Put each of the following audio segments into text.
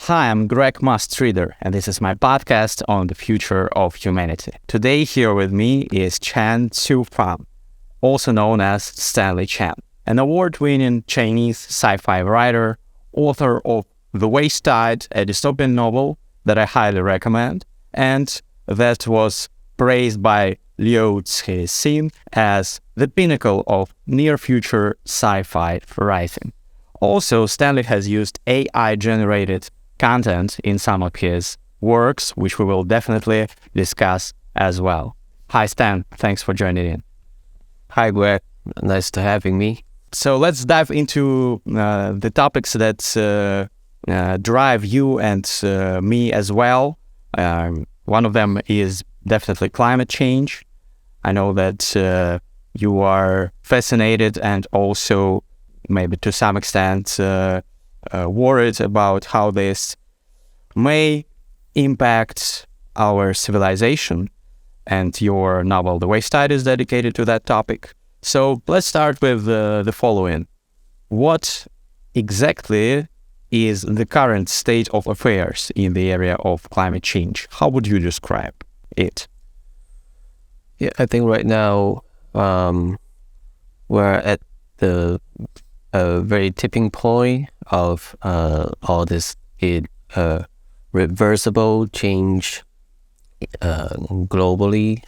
Hi, I'm Greg Mustreads, and this is my podcast on the future of humanity. Today here with me is Chen Qiufan, also known as Stanley Chan, an award-winning Chinese sci-fi writer, author of The Waste Tide, a dystopian novel that I highly recommend, and that was praised by Liu Cixin as the pinnacle of near-future sci-fi writing. Also, Stanley has used AI-generated content in some of his works, which we will definitely discuss as well. Hi, Stan. Thanks for joining in. Hi, Greg. Nice to having me. So let's dive into the topics that drive you and me as well. One of them is definitely climate change. I know that you are fascinated and also maybe to some extent worried about how this may impact our civilization, and your novel The Waste Tide is dedicated to that topic. So let's start with the following. What exactly is the current state of affairs in the area of climate change? How would you describe it? Yeah, I think right now we're at the very tipping point of all this reversible change globally.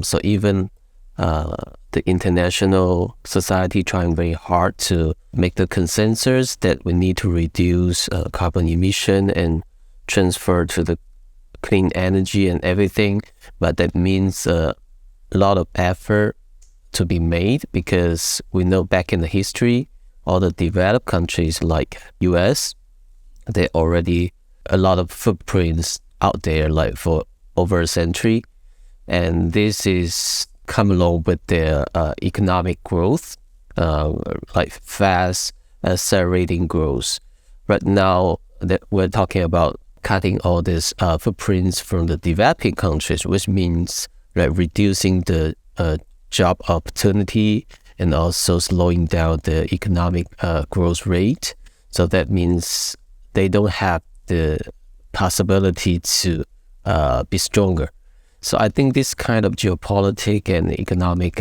So even the international society trying very hard to make the consensus that we need to reduce carbon emission and transfer to the clean energy and everything. But that means a lot of effort to be made, because we know back in the history, all the developed countries like US, they already a lot of footprints out there like for over a century, and this is come along with their economic growth, like fast accelerating growth. Right now that we're talking about cutting all these footprints from the developing countries, which means like reducing the job opportunity and also slowing down the economic growth rate. So that means they don't have the possibility to be stronger. So I think this kind of geopolitical and economic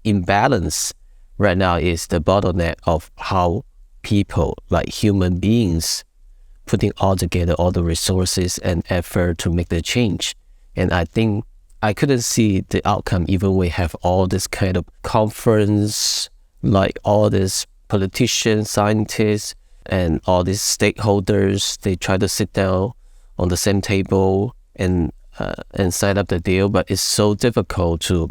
imbalance right now is the bottleneck of how people, like human beings, putting all together all the resources and effort to make the change. And I think I couldn't see the outcome even we have all this kind of conference, like all these politicians, scientists, and all these stakeholders. They try to sit down on the same table and sign up the deal, but it's so difficult to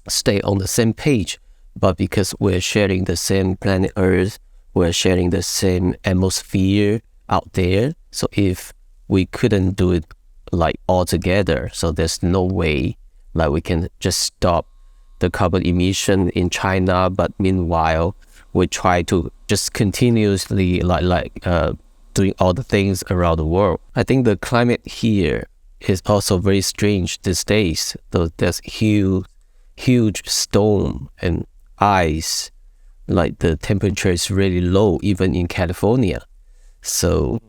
stay on the same page. But because we're sharing the same planet Earth, we're sharing the same atmosphere out there. So if we couldn't do it like all together, so there's no way like we can just stop the carbon emission in China, but meanwhile we try to just continuously doing all the things around the world. I think the climate here is also very strange these days. Though there's huge storm and ice, like the temperature is really low even in California. So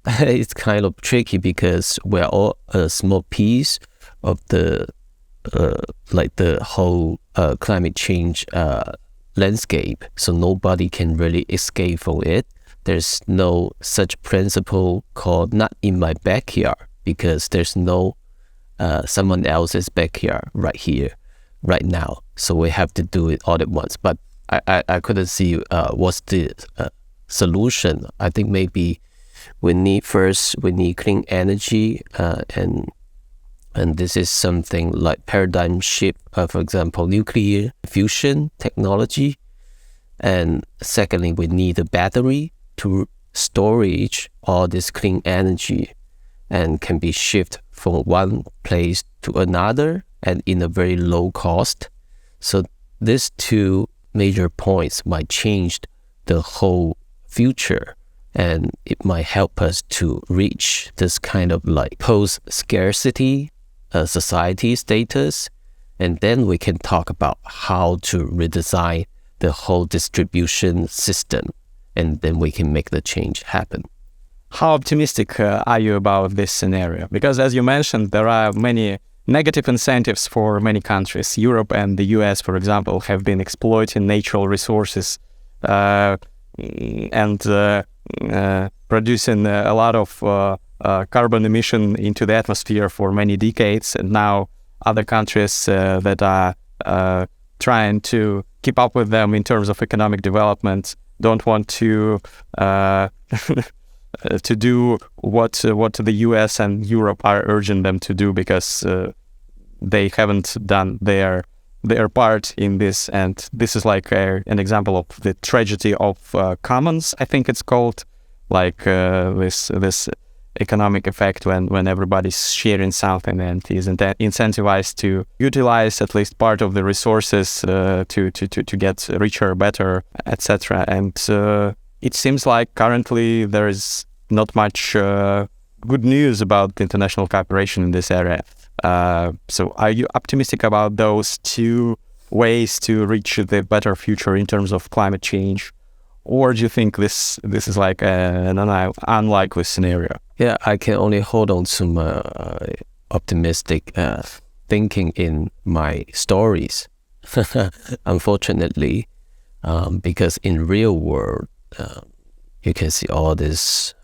it's kind of tricky because we're all a small piece of the the whole climate change landscape. So nobody can really escape from it. There's no such principle called not in my backyard, because there's no someone else's backyard right here, right now. So we have to do it all at once. But I couldn't see what's the solution. I think maybe we need clean energy, and this is something like paradigm shift, for example, nuclear fusion technology. And secondly, we need a battery to storage all this clean energy and can be shifted from one place to another and in a very low cost. So these two major points might change the whole future, and it might help us to reach this kind of like post-scarcity society status. And then we can talk about how to redesign the whole distribution system, and then we can make the change happen. how optimistic are you about this scenario? Because as you mentioned, there are many negative incentives for many countries. Europe and the US, for example, have been exploiting natural resources and producing a lot of carbon emission into the atmosphere for many decades. And now other countries that are trying to keep up with them in terms of economic development don't want to to do what the US and Europe are urging them to do, because they haven't done their part in this. And this is like an example of the tragedy of commons, I think it's called, like this economic effect when everybody's sharing something and is incentivized to utilize at least part of the resources to get richer, better, etc. And it seems like currently there is not much good news about international cooperation in this area. So are you optimistic about those two ways to reach the better future in terms of climate change? Or do you think this is like an unlikely scenario? Yeah, I can only hold on to my optimistic thinking in my stories, unfortunately, because in real world, you can see all this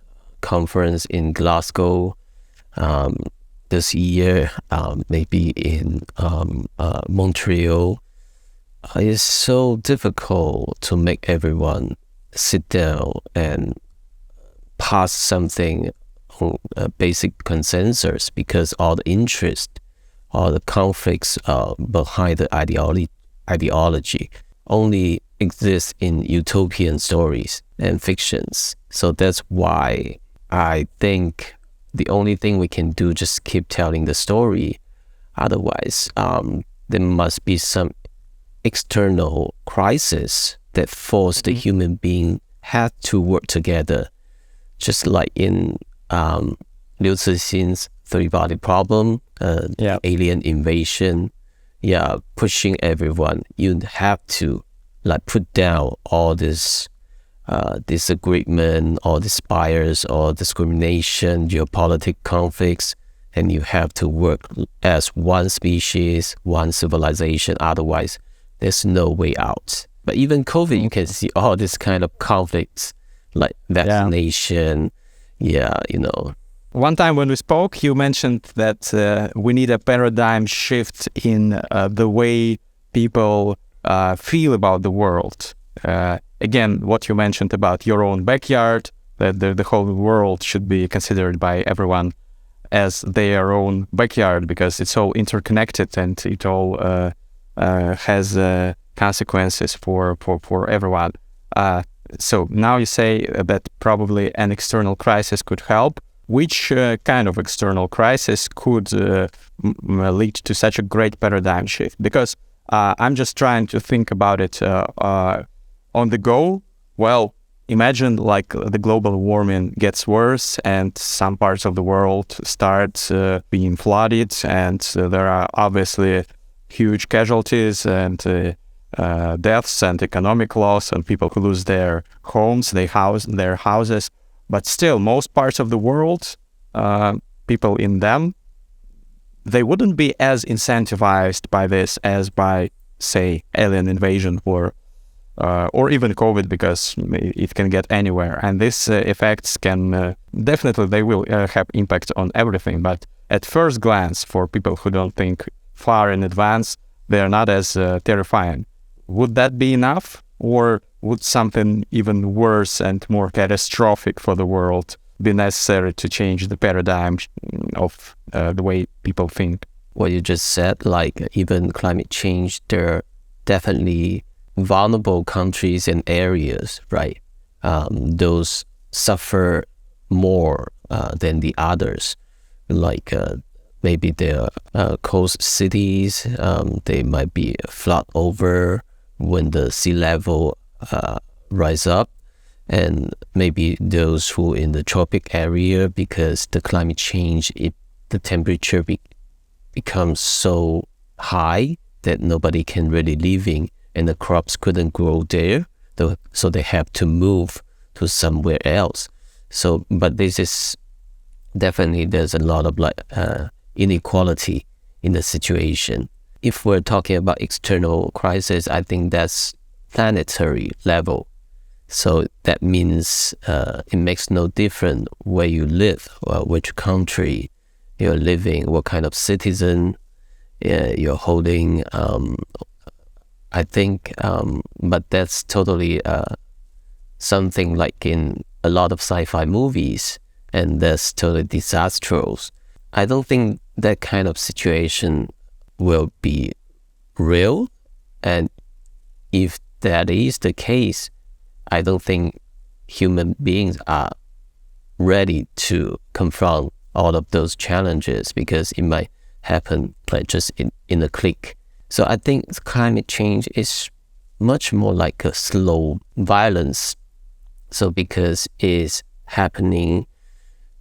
conference in Glasgow this year, maybe in Montreal. It's so difficult to make everyone sit down and pass something on a basic consensus, because all the interest, all the conflicts behind the ideology only exist in utopian stories and fictions. So that's why I think the only thing we can do just keep telling the story. Otherwise, there must be some external crisis that force the human being had to work together, just like in Liu Cixin's three-body problem, alien invasion, pushing everyone. You have to like put down all this disagreement, all these bias, all discrimination, geopolitical conflicts, and you have to work as one species, one civilization. Otherwise, there's no way out. But even COVID, you can see all this kind of conflicts, like vaccination. One time when we spoke, you mentioned that we need a paradigm shift in the way people feel about the world. Again, what you mentioned about your own backyard, that the whole world should be considered by everyone as their own backyard, because it's all interconnected and it all has consequences for everyone. So now you say that probably an external crisis could help. Which kind of external crisis could lead to such a great paradigm shift? Because I'm just trying to think about it on the go. Well, imagine like the global warming gets worse and some parts of the world start being flooded, and there are obviously huge casualties and deaths and economic loss, and people who lose their homes, their houses. But still, most parts of the world, people in them, they wouldn't be as incentivized by this as by, say, alien invasion or even COVID, because it can get anywhere. And these effects can definitely, they will have impact on everything. But at first glance, for people who don't think far in advance, they are not as terrifying. Would that be enough? Or would something even worse and more catastrophic for the world be necessary to change the paradigm of the way people think? What you just said, like even climate change, there are definitely vulnerable countries and areas, right? Those suffer more than the others. Like maybe the coast cities, they might be flood over when the sea level rise up, and maybe those who in the tropic area, because the climate change, the temperature becomes so high that nobody can really live in, and the crops couldn't grow there, so they have to move to somewhere else. So, but this is definitely, there's a lot of inequality in the situation. If we're talking about external crisis, I think that's planetary level. So that means it makes no difference where you live, or which country you're living, what kind of citizen you're holding. I think, but that's totally something like in a lot of sci-fi movies, and that's totally disastrous. I don't think that kind of situation will be real, and if that is the case, I don't think human beings are ready to confront all of those challenges, because it might happen like just in a click. So I think climate change is much more like a slow violence. So because it's happening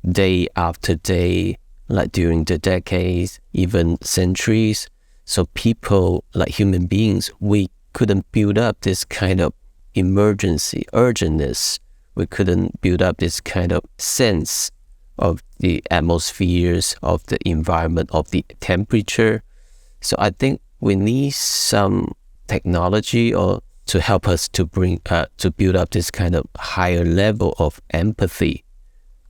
day after day, like during the decades, even centuries. So people, like human beings, we couldn't build up this kind of emergency, urgentness. We couldn't build up this kind of sense of the atmospheres, of the environment, of the temperature. So I think we need some technology or to help us to bring to build up this kind of higher level of empathy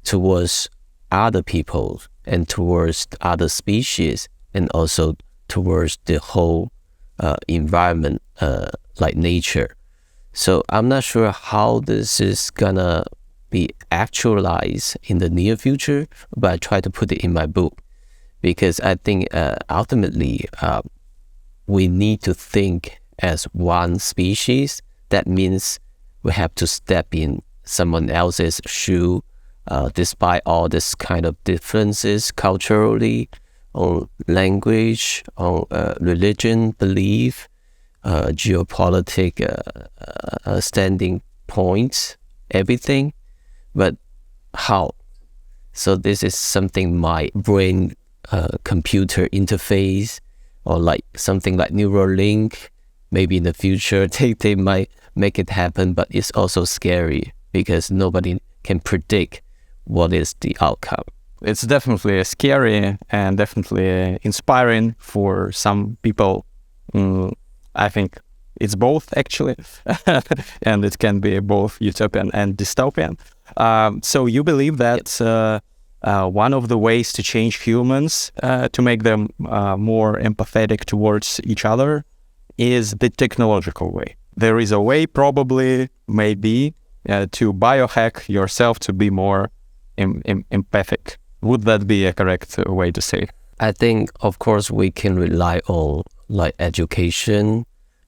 towards other people and towards other species, and also towards the whole environment, like nature. So I'm not sure how this is gonna be actualized in the near future, but I try to put it in my book, because I think ultimately we need to think as one species. That means we have to step in someone else's shoe, despite all this kind of differences culturally, on language, on religion, belief, geopolitical standing points, everything. But how? So this is something my brain computer interface, or like something like Neuralink. Maybe in the future they might make it happen, but it's also scary because nobody can predict what is the outcome. It's definitely scary and definitely inspiring for some people. I think it's both, actually, and it can be both utopian and dystopian. So you believe that one of the ways to change humans, to make them more empathetic towards each other, is the technological way. There is a way, probably, maybe, to biohack yourself to be more empathic. Would that be a correct way to say? I think, of course, we can rely on like education,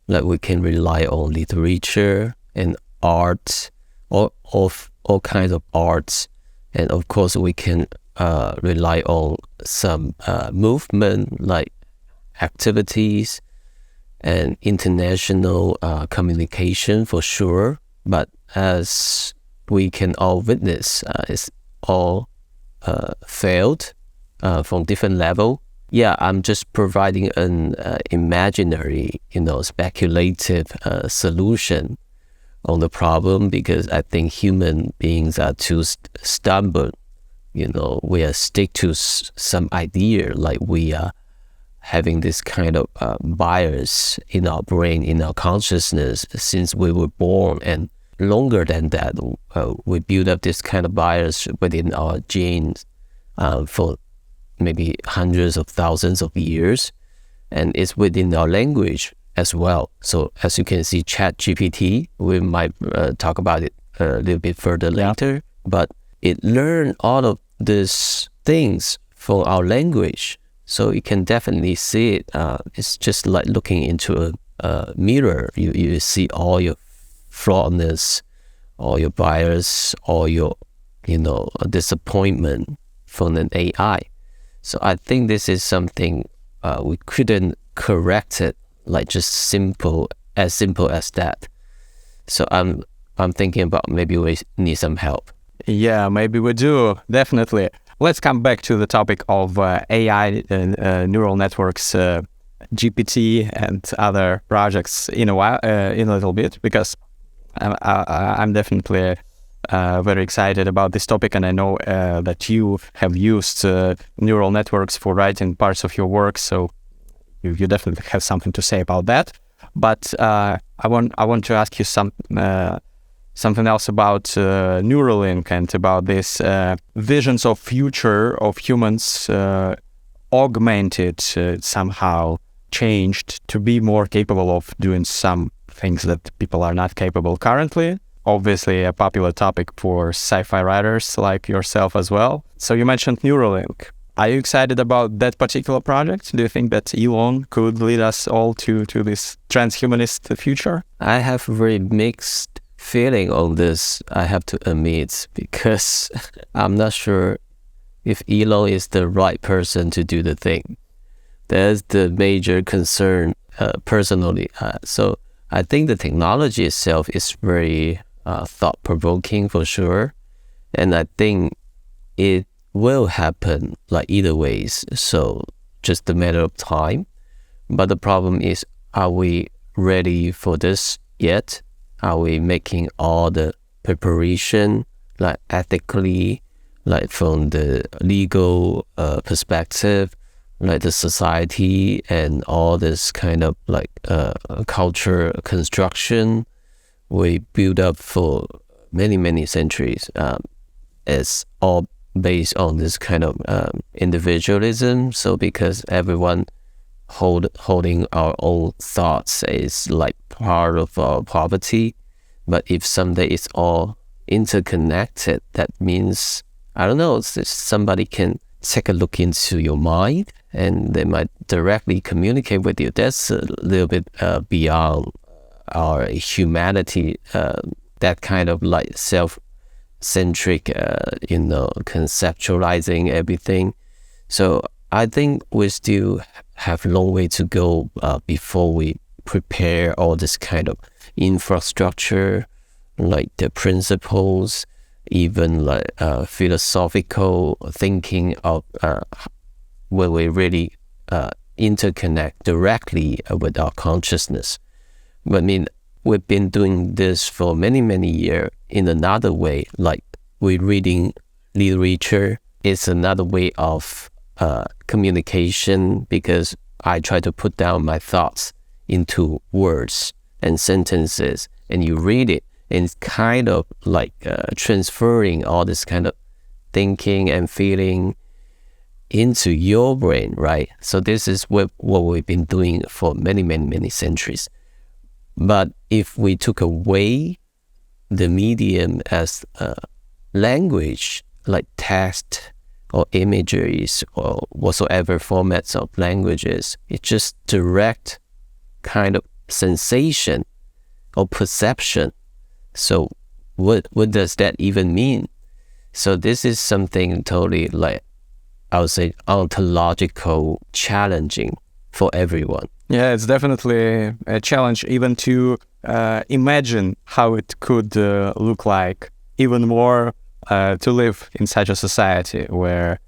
like we can rely on literature and art, or of all kinds of arts, and of course we can rely on some movement like activities and international communication for sure. But as we can all witness, it's all failed from different level. Yeah, I'm just providing an imaginary, speculative solution on the problem, because I think human beings are too stubborn. We are stick to some idea, like we are having this kind of bias in our brain, in our consciousness since we were born, and longer than that, we build up this kind of bias within our genes for maybe hundreds of thousands of years, and it's within our language as well. So as you can see, ChatGPT, we might talk about it a little bit further later, but it learned all of these things from our language. So you can definitely see it. It's just like looking into a mirror. You see all your flawedness, all your bias, all your, disappointment from an AI. So I think this is something we couldn't correct it, like just simple as that. So I'm thinking about maybe we need some help. Yeah, maybe we do, definitely. Let's come back to the topic of AI, neural networks, GPT, and other projects in a little bit, because I'm definitely very excited about this topic, and I know that you have used neural networks for writing parts of your work, so you definitely have something to say about that. But I want to ask you something else about Neuralink and about this visions of future of humans augmented, somehow changed to be more capable of doing some things that people are not capable currently. Obviously a popular topic for sci-fi writers like yourself as well. So you mentioned Neuralink. Are you excited about that particular project? Do you think that Elon could lead us all to this transhumanist future? I have a very mixed feeling on this, I have to admit, because I'm not sure if Elon is the right person to do the thing. That's the major concern personally. So I think the technology itself is very thought-provoking for sure. And I think it will happen like either ways. So just a matter of time. But the problem is, are we ready for this yet? Are we making all the preparation, like ethically, like from the legal perspective, like the society and all this kind of like culture construction we built up for many centuries is all based on this kind of individualism. So because everyone holding our own thoughts is like part of our poverty, but if someday it's all interconnected, that means, I don't know, somebody can take a look into your mind and they might directly communicate with you. That's a little bit beyond our humanity, that kind of like self-centric, conceptualizing everything. So I think we still have a long way to go before we prepare all this kind of infrastructure, like the principles, even like philosophical thinking of where we really interconnect directly with our consciousness. But I mean, we've been doing this for many years in another way, like we're reading literature. It's another way of communication, because I try to put down my thoughts into words and sentences, and you read it, and it's kind of like transferring all this kind of thinking and feeling into your brain, right? So this is what we've been doing for many centuries. But if we took away the medium as language, like text or images or whatsoever formats of languages, it's just direct kind of sensation or perception. So what does that even mean? So this is something totally, like, I would say, ontological challenging for everyone. Yeah, it's definitely a challenge even to imagine how it could look like, even more to live in such a society where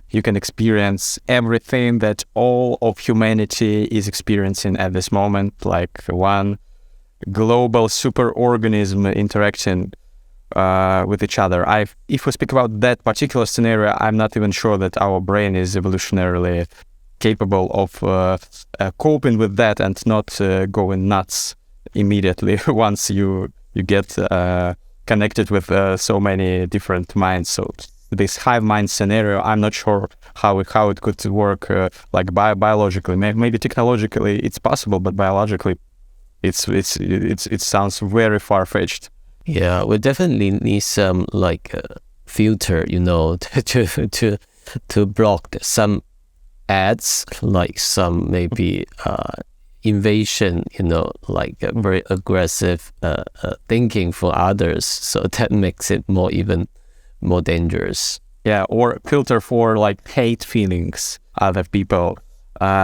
you can experience everything that all of humanity is experiencing at this moment, like one global superorganism interacting with each other. If we speak about that particular scenario, I'm not even sure that our brain is evolutionarily capable of coping with that and not going nuts immediately once you get connected with so many different minds. So this hive mind scenario, I'm not sure how it could work like biologically. Maybe technologically it's possible, but biologically it sounds very far-fetched. Yeah, we definitely need some like filter, to block some ads, like some maybe invasion, like very aggressive thinking for others. So that makes it even more dangerous. Yeah, or filter for like hate feelings, other people,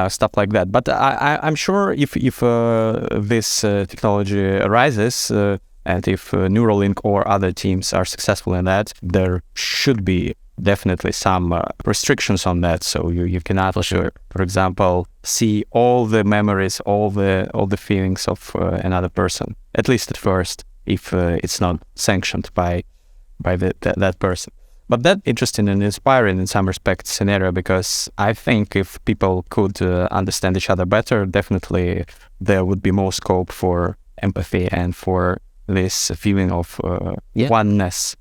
stuff like that. But I'm sure if this technology arises, and if Neuralink or other teams are successful in that, there should be definitely some restrictions on that. So you cannot, for example, see all the memories, all the feelings of another person, at least at first. if it's not sanctioned by that person. But that interesting and inspiring in some respects scenario, because I think if people could understand each other better, definitely there would be more scope for empathy and for this feeling of oneness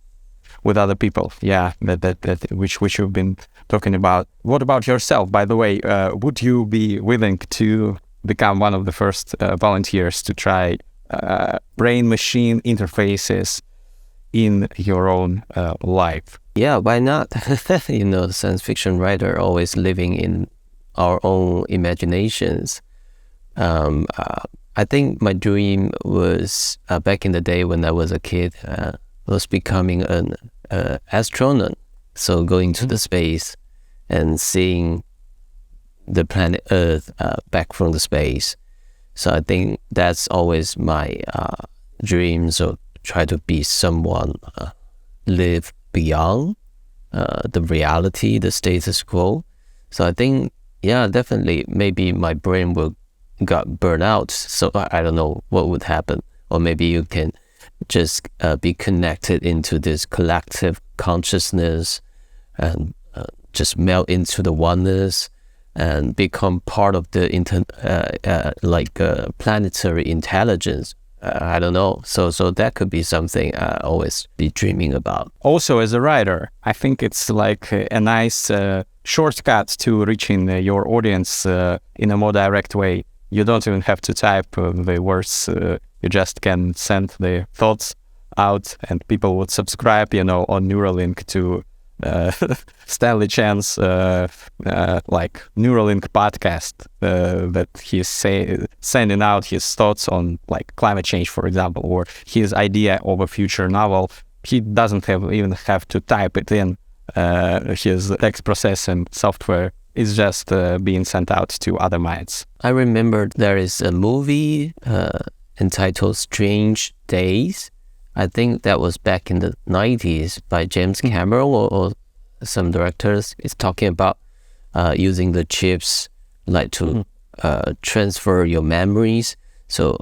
with other people. Yeah, that which you've been talking about. What about yourself, by the way? Would you be willing to become one of the first volunteers to try brain-machine interfaces in your own life? Yeah, why not? The science fiction writer always living in our own imaginations. I think my dream was back in the day when I was a kid, was becoming an astronaut. So going to the space and seeing the planet Earth back from the space. So I think that's always my dream. So try to be someone, live beyond the reality, the status quo. So I think, yeah, definitely, maybe my brain will got burned out. So I don't know what would happen. Or maybe you can just be connected into this collective consciousness and just melt into the oneness and become part of the planetary intelligence. I don't know. So that could be something I always be dreaming about. Also, as a writer, I think it's like a nice shortcut to reaching your audience in a more direct way. You don't even have to type the words. You just can send the thoughts out, and people would subscribe, on Neuralink to Stanley Chan's Neuralink podcast that he's sending out his thoughts on climate change, for example, or his idea of a future novel. He doesn't even have to type it in. His text processing software is just being sent out to other minds. I remember there is a movie entitled Strange Days. I think that was back in the 90s by James Cameron or some directors. It's talking about using the chips to transfer your memories. So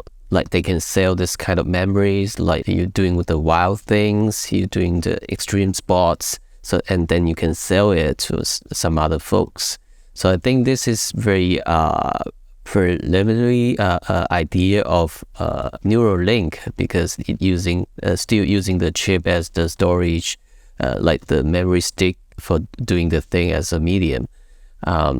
they can sell this kind of memories, like you're doing with the wild things, you're doing the extreme sports. So, and then you can sell it to some other folks. So I think this is very preliminary idea of Neuralink, because still using the chip as the storage, like the memory stick for doing the thing as a medium.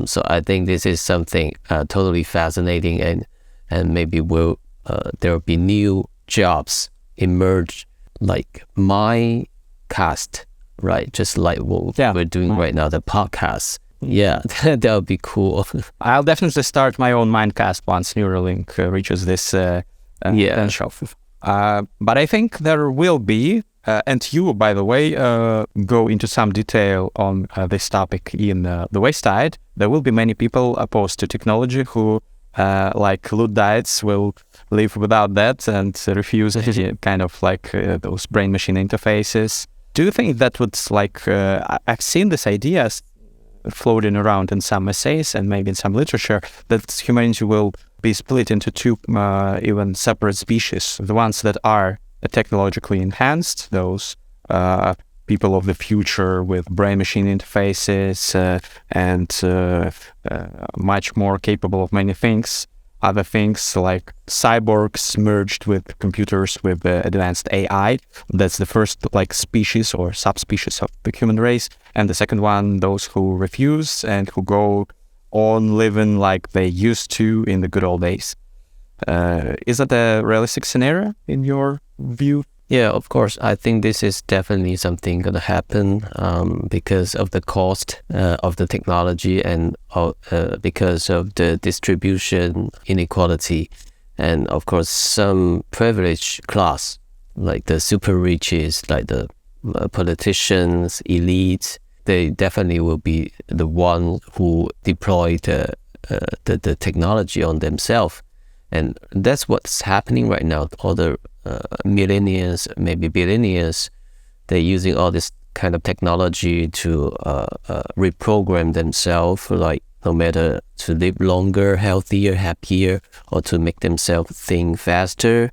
So I think this is something totally fascinating, and maybe there will be new jobs emerge, like my cast. Right, just like what we're doing right now, the podcast. Yeah, that would be cool. I'll definitely start my own Mindcast once Neuralink reaches this potential. But I think there will be, and you, by the way, go into some detail on this topic in the West Side. There will be many people opposed to technology who, like Luddites, will live without that and refuse kind of those brain-machine interfaces. Do you think that would I've seen these ideas floating around in some essays and maybe in some literature, that humanity will be split into two even separate species. The ones that are technologically enhanced, those people of the future with brain-machine interfaces and much more capable of many things. Other things like cyborgs merged with computers with advanced AI. That's the first species or subspecies of the human race. And the second one, those who refuse and who go on living like they used to in the good old days. Is that a realistic scenario in your view? Yeah, of course. I think this is definitely something going to happen because of the cost of the technology and because of the distribution inequality. And of course, some privileged class, like the super riches, like the politicians, elites, they definitely will be the one who deploy the technology on themselves. And that's what's happening right now. All the millionaires, maybe billionaires, they're using all this kind of technology to reprogram themselves, like no matter to live longer, healthier, happier, or to make themselves think faster,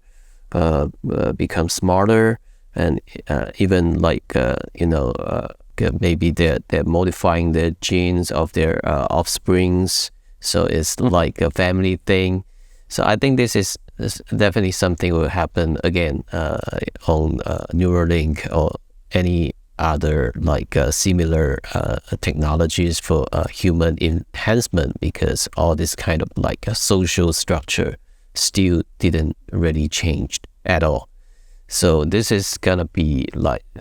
become smarter, and even maybe they're modifying the genes of their offsprings. So it's like a family thing. So I think this is definitely something will happen again on Neuralink or any other similar technologies for human enhancement, because all this kind of social structure still didn't really change at all. So this is gonna be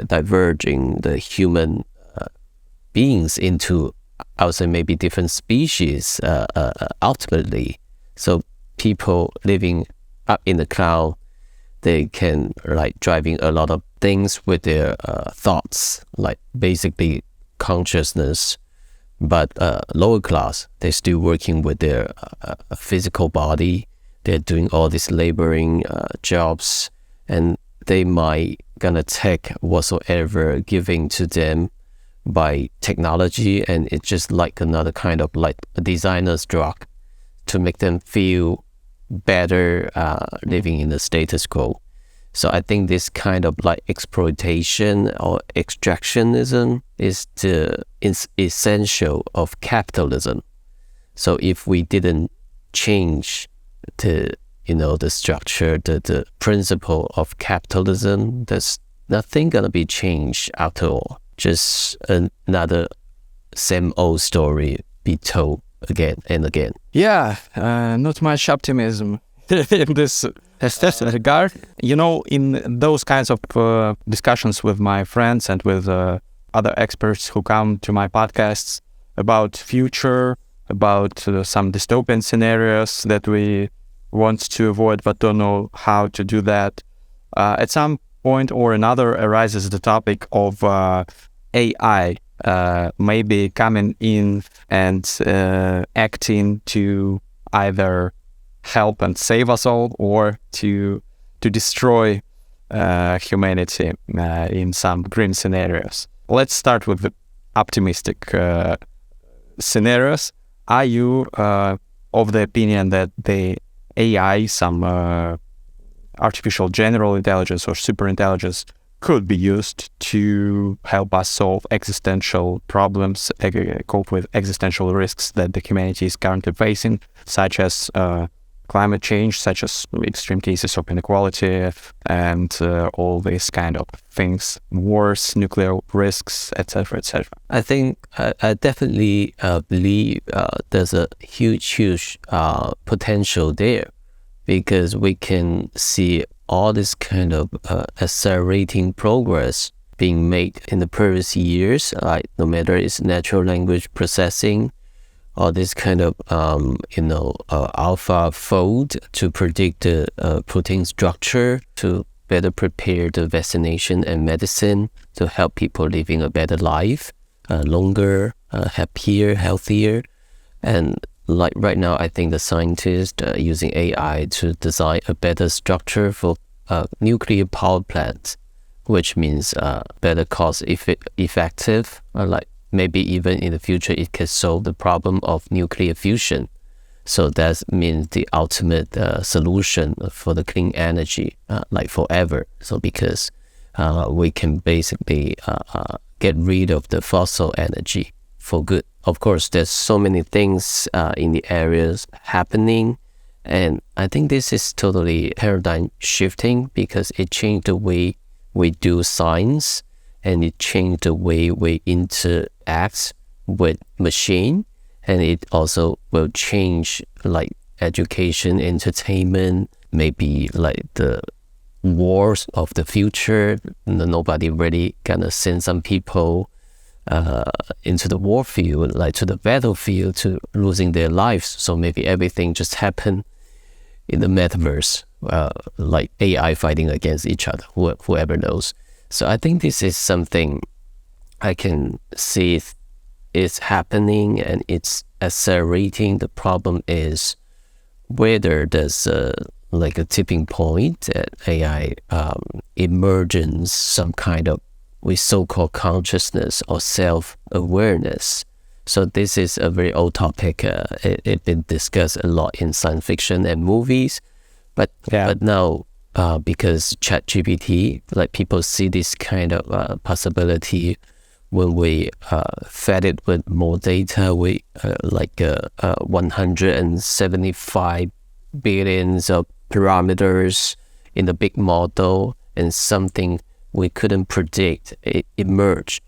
diverging the human beings into, I would say, maybe different species ultimately. So people living up in the cloud, they can driving a lot of things with their thoughts, basically consciousness. But lower class, they're still working with their physical body. They're doing all these laboring jobs, and they might gonna take whatsoever giving to them by technology, and it's just another kind of a designer's drug to make them feel better living in the status quo. So I think this kind of exploitation or extractionism is the essential of capitalism. So if we didn't change the structure, the principle of capitalism, there's nothing gonna be changed after all. Just another same old story be told again and again. Yeah, not much optimism in this regard. In those kinds of discussions with my friends and with other experts who come to my podcasts about future, about some dystopian scenarios that we want to avoid but don't know how to do that, at some point or another arises the topic of AI maybe coming in and acting to either help and save us all or to destroy humanity in some grim scenarios. Let's start with the optimistic scenarios. Are you of the opinion that the AI, some artificial general intelligence or super intelligence, could be used to help us solve existential problems, cope with existential risks that the humanity is currently facing, such as climate change, such as extreme cases of inequality, and all these kind of things, wars, nuclear risks, etc., etc.? I think I definitely believe there's a huge potential there, because we can see all this kind of accelerating progress being made in the previous years, no matter it's natural language processing or this kind of AlphaFold to predict the protein structure, to better prepare the vaccination and medicine to help people living a better life, longer, happier, healthier. And right now, I think the scientists using AI to design a better structure for nuclear power plants, which means better cost effective. Maybe even in the future, it can solve the problem of nuclear fusion. So that means the ultimate solution for the clean energy, forever. So because we can basically get rid of the fossil energy for good. Of course, there's so many things in the areas happening, and I think this is totally paradigm shifting, because it changed the way we do science, and it changed the way we interact with machine, and it also will change education, entertainment, maybe the wars of the future. Nobody really gonna send some people into the war field, to the battlefield, to losing their lives. So maybe everything just happen in the metaverse, AI fighting against each other, whoever knows. So I think this is something I can see is happening, and it's accelerating. The problem is whether there's a tipping point at AI emergence, some kind of with so-called consciousness or self-awareness. So this is a very old topic. It's been discussed a lot in science fiction and movies, but now because ChatGPT, like people see this kind of possibility when we fed it with more data, we 175 billions of parameters in the big model, and something we couldn't predict it emerged.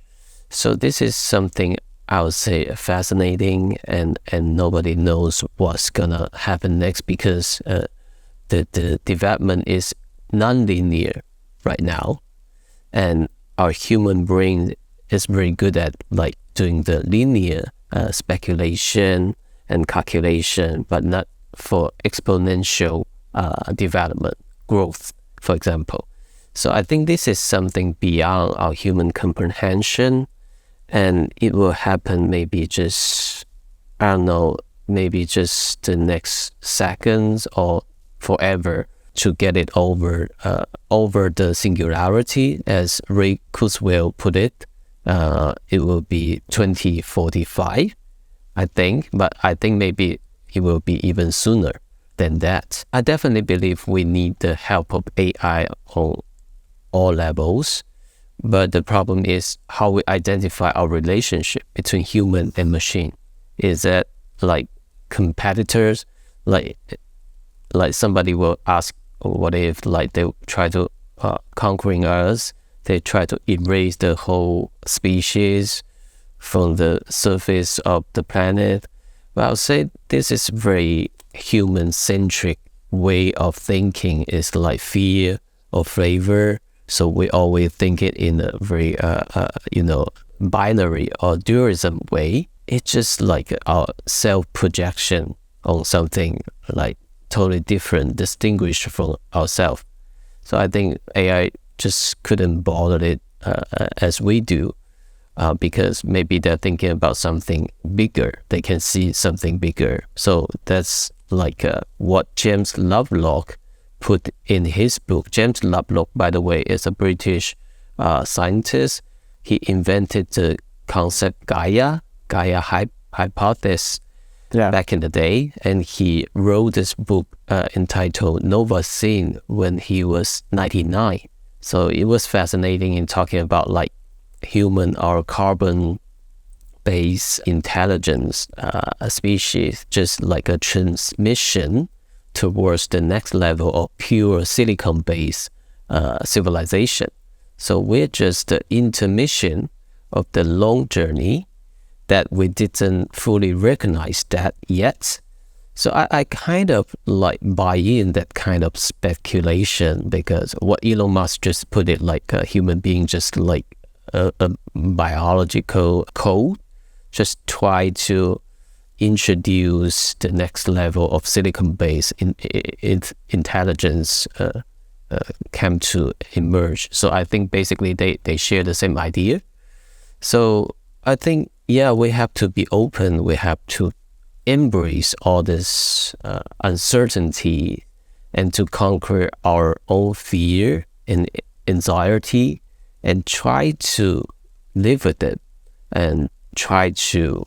So this is something I would say fascinating, and nobody knows what's gonna happen next, because the development is non-linear right now, and our human brain is very good at like doing the linear speculation and calculation, but not for exponential development growth, for example. So I think this is something beyond our human comprehension, and it will happen maybe just, I don't know, maybe just the next seconds or forever to get it over the singularity, as Ray Kurzweil put it. It will be 2045, I think, but I think maybe it will be even sooner than that. I definitely believe we need the help of AI on all levels, but the problem is how we identify our relationship between human and machine. Is that like competitors? Like somebody will ask, what if like they try to conquering us? They try to erase the whole species from the surface of the planet. But I'll say this is very human-centric way of thinking. Is like fear or flavor. So we always think it in a very binary or dualism way. It's just like our self-projection on something like totally different, distinguished from ourselves. So I think AI just couldn't bother it as we do, because maybe they're thinking about something bigger. They can see something bigger. So that's like what James Lovelock put in his book. James Lovelock, by the way, is a British scientist. He invented the concept Gaia hypothesis back in the day, and he wrote this book entitled Nova Scene when he was 99. So it was fascinating in talking about like human or carbon-based intelligence species, just like a transmission towards the next level of pure silicon-based civilization. So we're just the intermission of the long journey that we didn't fully recognize that yet. So I kind of like buy in that kind of speculation, because what Elon Musk just put it like a human being, just like a biological code, just try to introduce the next level of silicon-based intelligence came to emerge. So I think basically they share the same idea. So I think, yeah, we have to be open. We have to embrace all this uncertainty, and to conquer our own fear and anxiety, and try to live with it, and try to,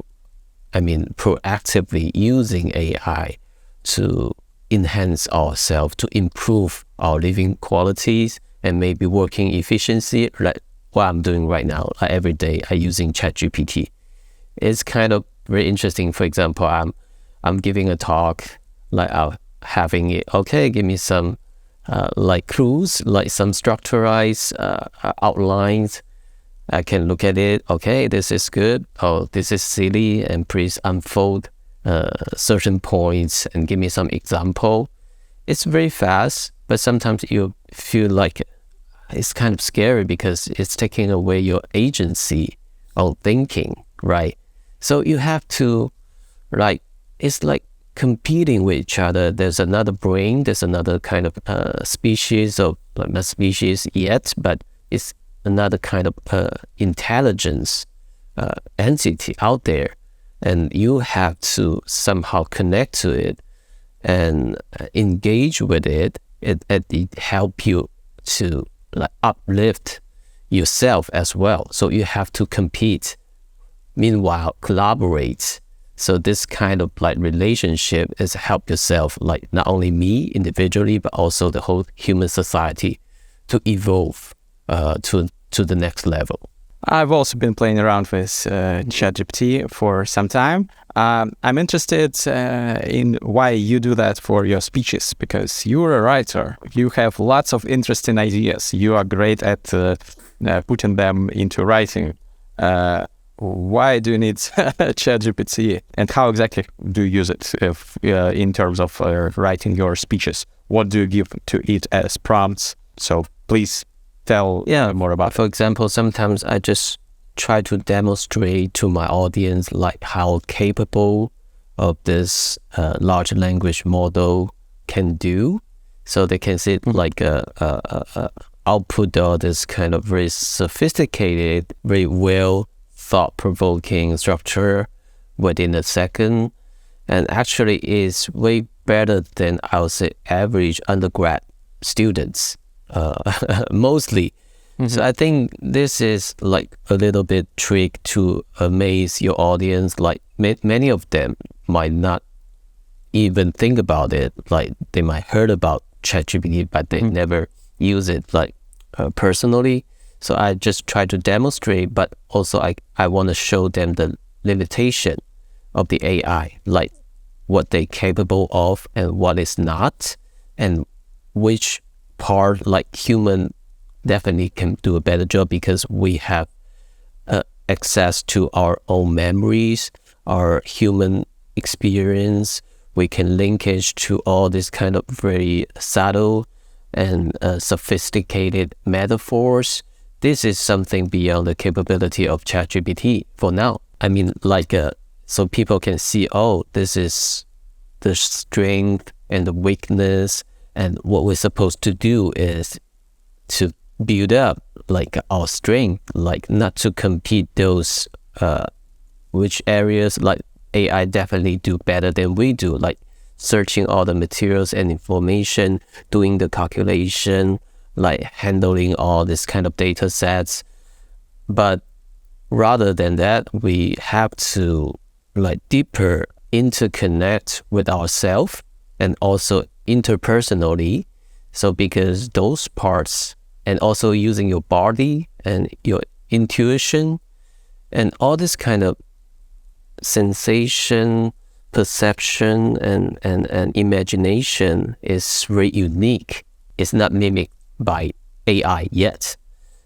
proactively using AI to enhance ourselves, to improve our living qualities, and maybe working efficiency, like what I'm doing right now. Every day I'm using ChatGPT. It's kind of very interesting. For example, I'm giving a talk, like having it, okay, give me some like clues, like some structurized outlines. I can look at it, okay, this is good, oh, this is silly, and please unfold certain points and give me some example. It's very fast, but sometimes you feel like it's kind of scary because it's taking away your agency of thinking, right? So you have to, like, it's like competing with each other. There's another brain, there's another kind of species, of like not species yet, but it's another kind of intelligence entity out there, and you have to somehow connect to it and engage with it. It help you to like uplift yourself as well. So you have to compete, meanwhile collaborate. So this kind of like relationship is help yourself, like not only me individually, but also the whole human society to evolve to the next level. I've also been playing around with ChatGPT for some time. I'm interested in why you do that for your speeches, because you're a writer. You have lots of interesting ideas. You are great at putting them into writing. Why do you need ChatGPT, and how exactly do you use it in terms of writing your speeches? What do you give to it as prompts? So please tell more about it. For example, sometimes I just try to demonstrate to my audience like how capable of this large language model can do, so they can see like a output of this kind of very sophisticated, very well thought-provoking structure within a second, and actually is way better than I would say average undergrad students. Mostly. So I think this is like a little bit trick to amaze your audience. Like many of them might not even think about it. Like they might heard about ChatGPT, but they never use it like personally. So I just try to demonstrate, but also I want to show them the limitation of the AI, like what they're capable of and what is not, and which part like human definitely can do a better job, because we have access to our own memories, our human experience. We can linkage to all this kind of very subtle and sophisticated metaphors. This is something beyond the capability of ChatGPT for now. I mean, like, so people can see, oh, this is the strength and the weakness, and what we're supposed to do is to build up like our strength, like not to compete those which areas like AI definitely do better than we do, like searching all the materials and information, doing the calculation, like handling all this kind of data sets. But rather than that, we have to like deeper interconnect with ourselves and also interpersonally. So because those parts, and also using your body and your intuition and all this kind of sensation, perception, and imagination is very unique. It's not mimicked by AI yet.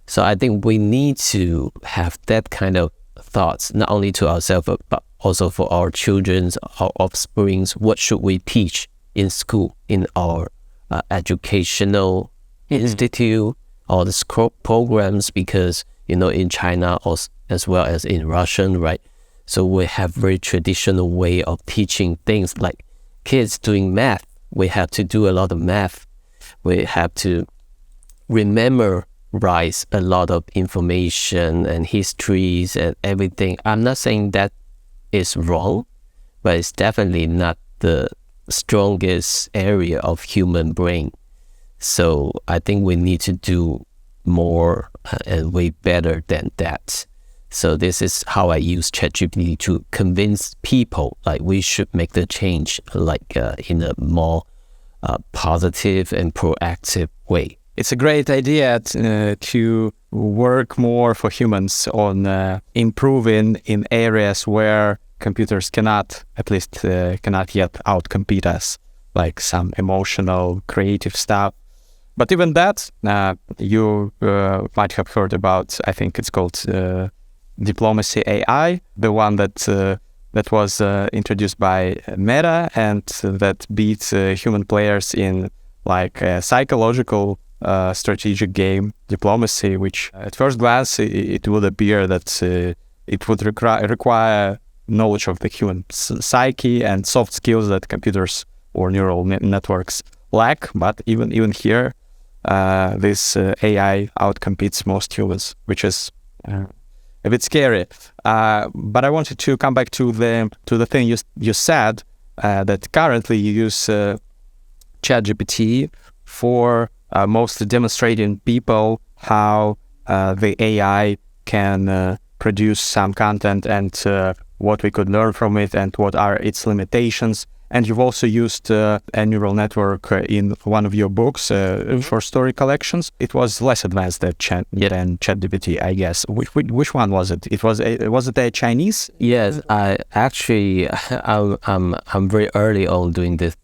So I think we need to have that kind of thoughts, not only to ourselves, but also for our children, our offsprings. What should we teach in school, in our educational institute, all the programs? Because, you know, in China as well as in Russian, right? So we have very traditional way of teaching things, like kids doing math. We have to do a lot of math. We have to memorize a lot of information and histories and everything. I'm not saying that is wrong, but it's definitely not the strongest area of human brain. So I think we need to do more and way better than that. So this is how I use ChatGPT to convince people like we should make the change like in a more positive and proactive way. It's a great idea to work more for humans on improving in areas where computers cannot, at least cannot yet outcompete us, like some emotional, creative stuff. But even that, you might have heard about, I think it's called Diplomacy AI, the one that was introduced by Meta and that beats human players in like a psychological strategic game, diplomacy, which at first glance it would appear that it would require knowledge of the human psyche and soft skills that computers or neural networks lack. But even here, this AI outcompetes most humans, which is a bit scary. But I wanted to come back to the thing you said, that currently you use ChatGPT for mostly demonstrating people how the AI can produce some content and what we could learn from it and what are its limitations. And you've also used a neural network in one of your books for story collections. It was less advanced than ChatGPT, I guess. Which one was it? Was it a Chinese? Yes, I'm very early on doing this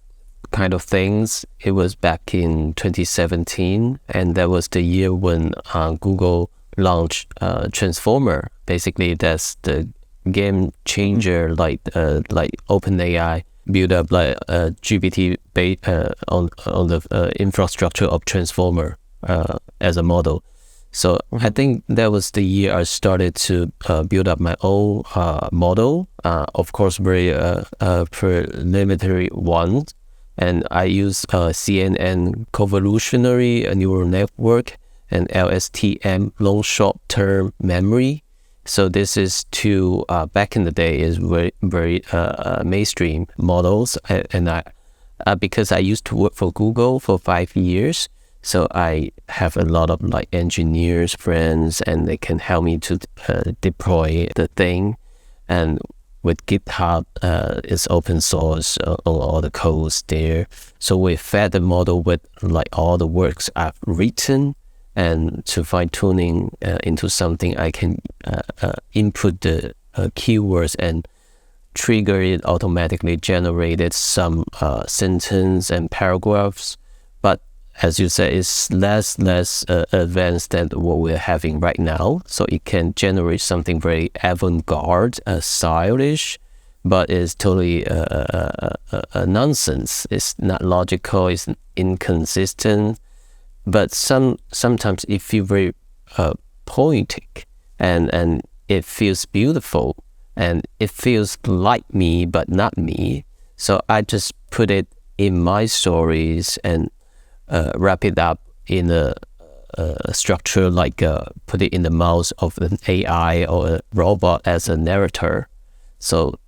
kind of things. It was back in 2017, and that was the year when Google launched Transformer. Basically, that's the game changer, like OpenAI build up like GPT on the infrastructure of Transformer as a model. So I think that was the year I started to build up my own model. Of course, very preliminary ones. And I use CNN convolutionary neural network and LSTM long short-term memory. So this is two back in the day is very mainstream models, and I because I used to work for Google for 5 years, so I have a lot of like engineers friends, and they can help me to deploy the thing. And with GitHub, it's open source on all the codes there. So we fed the model with like all the works I've written. And to fine tuning into something, I can input the keywords and trigger it automatically generated some sentence and paragraphs. But as you said, it's less advanced than what we're having right now. So it can generate something very avant-garde, stylish, but it's totally a nonsense. It's not logical. It's inconsistent. But sometimes it feels very poetic, and it feels beautiful, and it feels like me but not me. So I just put it in my stories and wrap it up in a structure like put it in the mouth of an AI or a robot as a narrator. So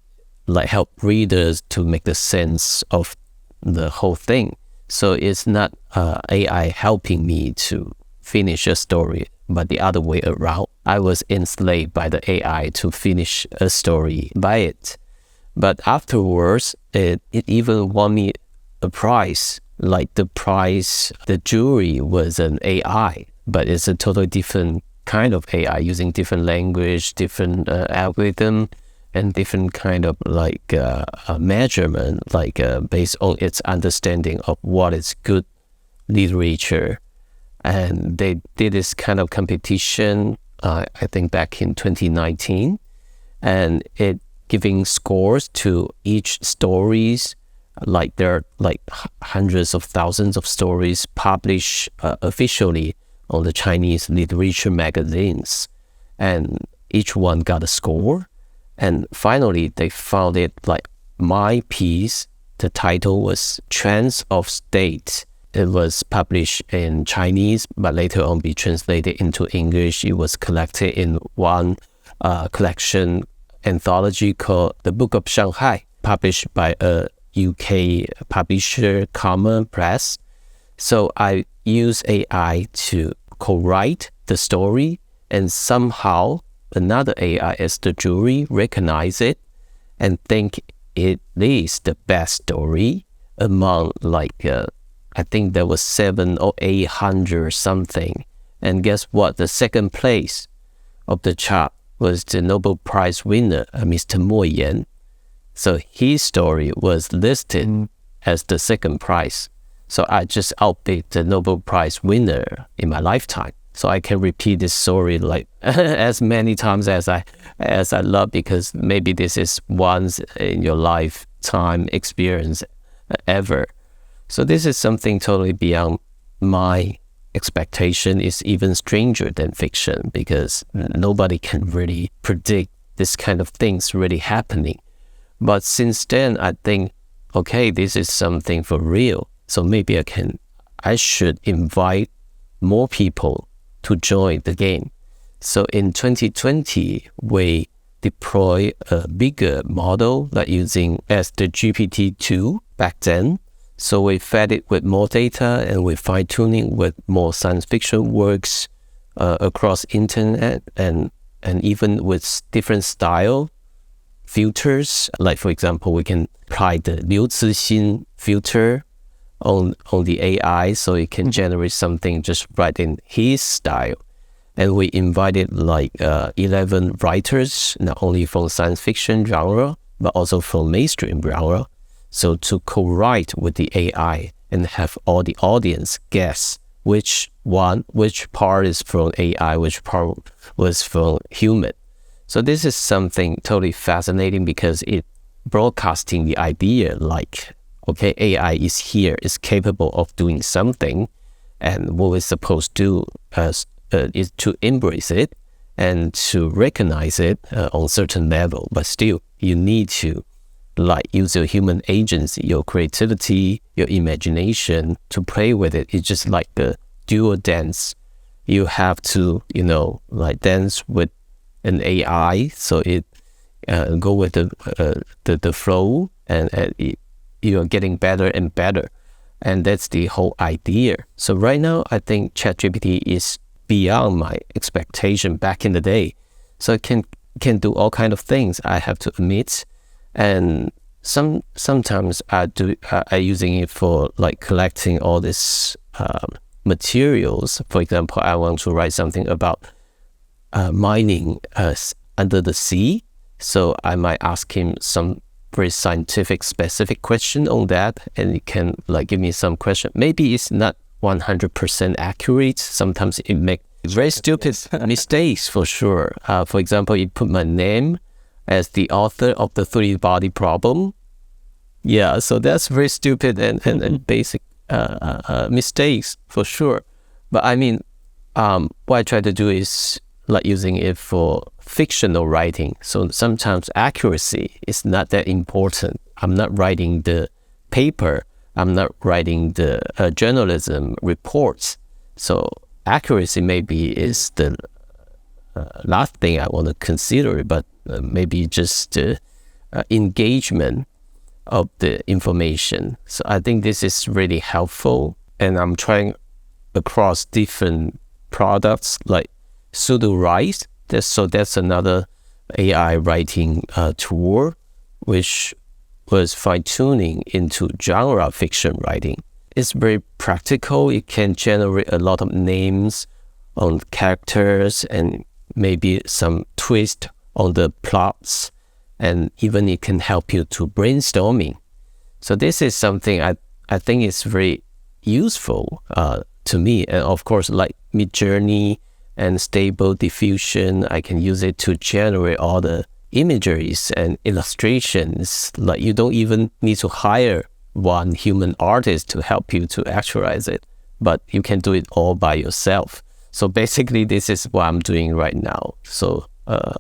like help readers to make the sense of the whole thing. So it's not AI helping me to finish a story, but the other way around. I was enslaved by the AI to finish a story by it. But afterwards, it even won me a prize. Like the jury was an AI, but it's a totally different kind of AI using different language, different algorithm, and different kind of like measurement, like based on its understanding of what is good literature. And they did this kind of competition, I think back in 2019, and it giving scores to each stories. Like there are like hundreds of thousands of stories published officially on the Chinese literature magazines, and each one got a score. And finally, they found it like my piece. The title was Trends of State. It was published in Chinese, but later on be translated into English. It was collected in one collection anthology called The Book of Shanghai, published by a UK publisher, Common Press. So I use AI to co-write the story, and somehow another AI as the jury recognize it and think it is the best story among like I think there was 700 or 800 something. And guess what? The second place of the chart was the Nobel Prize winner, Mr. Mo Yan. So his story was listed as the second prize. So I just outbid the Nobel Prize winner in my lifetime. So I can repeat this story like as many times as I love, because maybe this is once in your lifetime experience ever. So this is something totally beyond my expectation. Is even stranger than fiction, because nobody can really predict this kind of things really happening. But since then, I think, okay, this is something for real. So maybe I should invite more people to join the game. So in 2020, we deploy a bigger model, like using as the GPT-2 back then. So we fed it with more data, and we fine-tuning with more science fiction works across internet, and even with different style filters. Like for example, we can apply the 刘慈欣 filter on the AI, so it can generate something just right in his style. And we invited like 11 writers, not only from science fiction genre, but also from mainstream genre. So to co-write with the AI and have all the audience guess which part is from AI, which part was from human. So this is something totally fascinating because it broadcasting the idea like, okay, AI is here, is capable of doing something, and what we're supposed to do is to embrace it and to recognize it on certain level. But still, you need to like use your human agency, your creativity, your imagination to play with it. It's just like the dual dance. You have to, like dance with an AI, so it go with the flow, and you're getting better and better. And that's the whole idea. So right now, I think ChatGPT is beyond my expectation back in the day. So it can do all kind of things, I have to admit. And sometimes I using it for like collecting all this materials. For example, I want to write something about mining under the sea. So I might ask him some very scientific specific question on that, and it can like give me some question. Maybe it's not 100% accurate. Sometimes it makes very stupid mistakes for sure. For example, it put my name as the author of the three-body problem. Yeah, so that's very stupid and basic mistakes for sure. But I mean, what I try to do is like using it for fictional writing. So sometimes accuracy is not that important. I'm not writing the paper. I'm not writing the journalism reports. So accuracy maybe is the last thing I want to consider, but maybe just engagement of the information. So I think this is really helpful, and I'm trying across different products like pseudo-write. That's another AI writing tool, which was fine-tuning into genre fiction writing. It's very practical. It can generate a lot of names on characters and maybe some twist on the plots, and even it can help you to brainstorming. So this is something I think is very useful to me. And of course, like Midjourney and Stable Diffusion, I can use it to generate all the imageries and illustrations. Like you don't even need to hire one human artist to help you to actualize it, but you can do it all by yourself. So basically, this is what I'm doing right now. So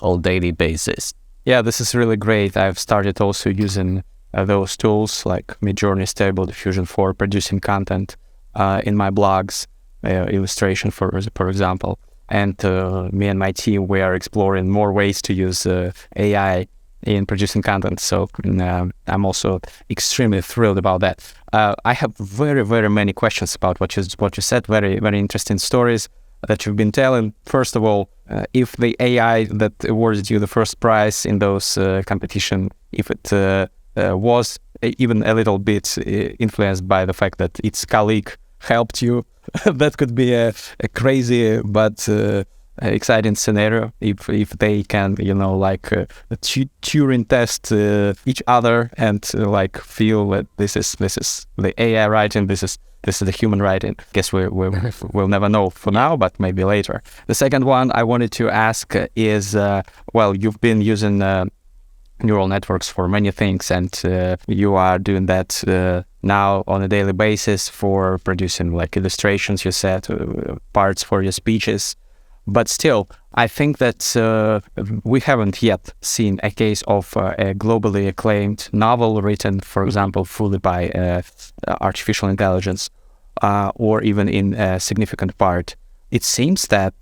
on daily basis. Yeah, this is really great. I've started also using those tools like Midjourney, Stable Diffusion for producing content in my blogs, illustration for example. And me and my team, we are exploring more ways to use AI in producing content. So I'm also extremely thrilled about that. I have very, very many questions about what you said. Very, very interesting stories that you've been telling. First of all, if the AI that awarded you the first prize in those competition, if it was even a little bit influenced by the fact that its colleague helped you, that could be a crazy but exciting scenario. If they can, Turing test each other and like feel that this is the AI writing, this is the human writing. Guess we'll never know for now, but maybe later. The second one I wanted to ask is, you've been using neural networks for many things, and you are doing that now on a daily basis for producing like illustrations, you said, parts for your speeches. But still, I think that we haven't yet seen a case of a globally acclaimed novel written, for example, fully by artificial intelligence, or even in a significant part. It seems that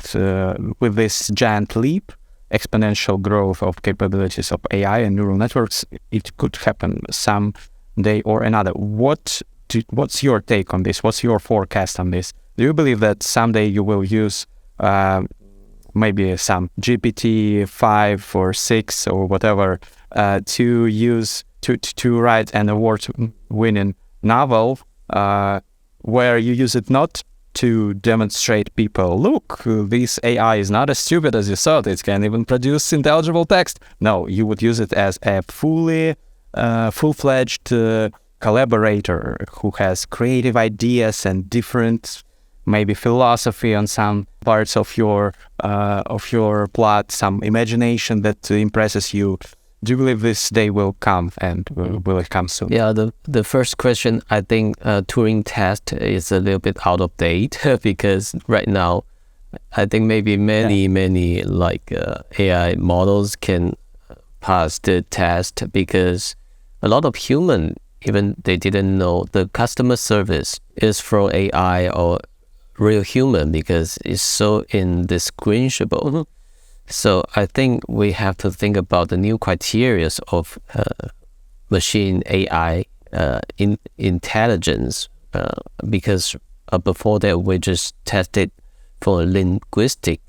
with this giant leap, exponential growth of capabilities of AI and neural networks, it could happen some day or another. What's your take on this? What's your forecast on this? Do you believe that someday you will use maybe some GPT-5 or 6 or whatever to write an award-winning novel, where you use it not to demonstrate people, look, this AI is not as stupid as you thought, it can even produce intelligible text. No, you would use it as a full-fledged collaborator who has creative ideas and different, maybe philosophy on some parts of your plot, some imagination that impresses you. Do you believe this day will come, and will it come soon? Yeah, the first question, I think Turing test is a little bit out of date because right now, I think maybe many like AI models can pass the test, because a lot of human, even they didn't know the customer service is from AI or real human, because it's so indistinguishable. So I think we have to think about the new criteria of machine AI intelligence, because before that we just tested from a linguistic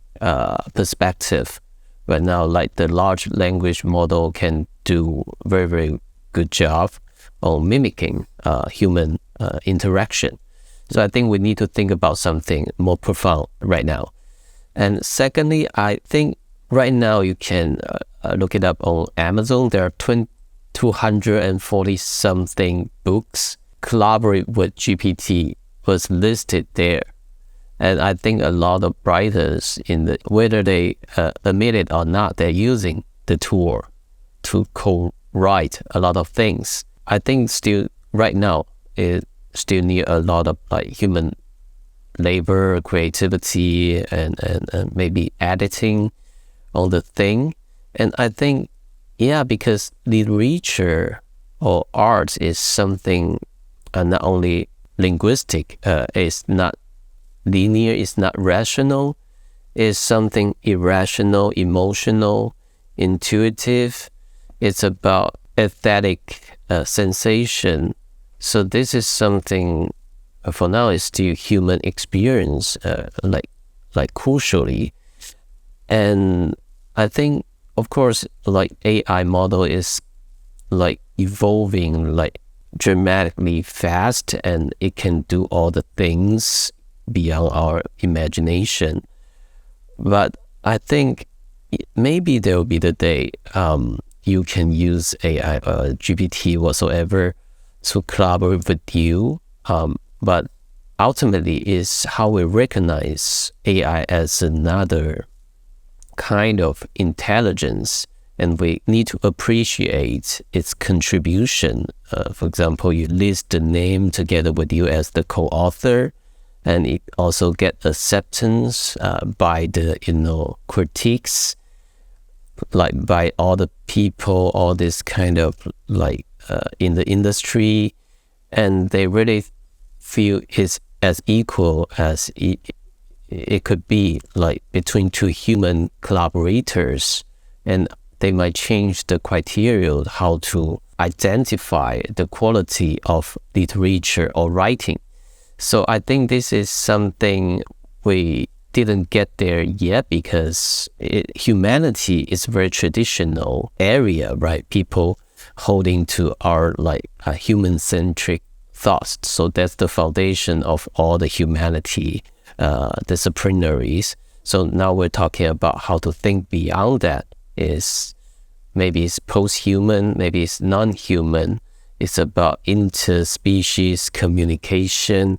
perspective. But now, like, the large language model can do very good job on mimicking human interaction. So I think we need to think about something more profound right now. And secondly, I think right now you can look it up on Amazon. There are 240 something books. Collaborate with GPT was listed there. And I think a lot of writers, whether they admit it or not, they're using the tool to co-write a lot of things. I think still right now it still need a lot of like human labor, creativity, and maybe editing on the thing. And I think, because literature or art is something not only linguistic, it's not linear, it's not rational, it's something irrational, emotional, intuitive. It's about aesthetic sensation. So this is something for now is still human experience, like crucially. And I think, of course, like AI model is like evolving like dramatically fast, and it can do all the things beyond our imagination. But I think maybe there will be the day you can use AI or GPT whatsoever to collaborate with you. But ultimately is how we recognize AI as another kind of intelligence, and we need to appreciate its contribution. For example, you list the name together with you as the co-author, and it also get acceptance by the critiques, like by all the people, all this kind of like in the industry, and they really feel it's as equal as it could be, like between two human collaborators. And they might change the criteria how to identify the quality of literature or writing. So I think this is something we didn't get there yet, because humanity is a very traditional area, right? People holding to our like human-centric thoughts. So that's the foundation of all the humanity disciplinaries. So now we're talking about how to think beyond that. Is maybe it's post-human, maybe it's non-human. It's about interspecies communication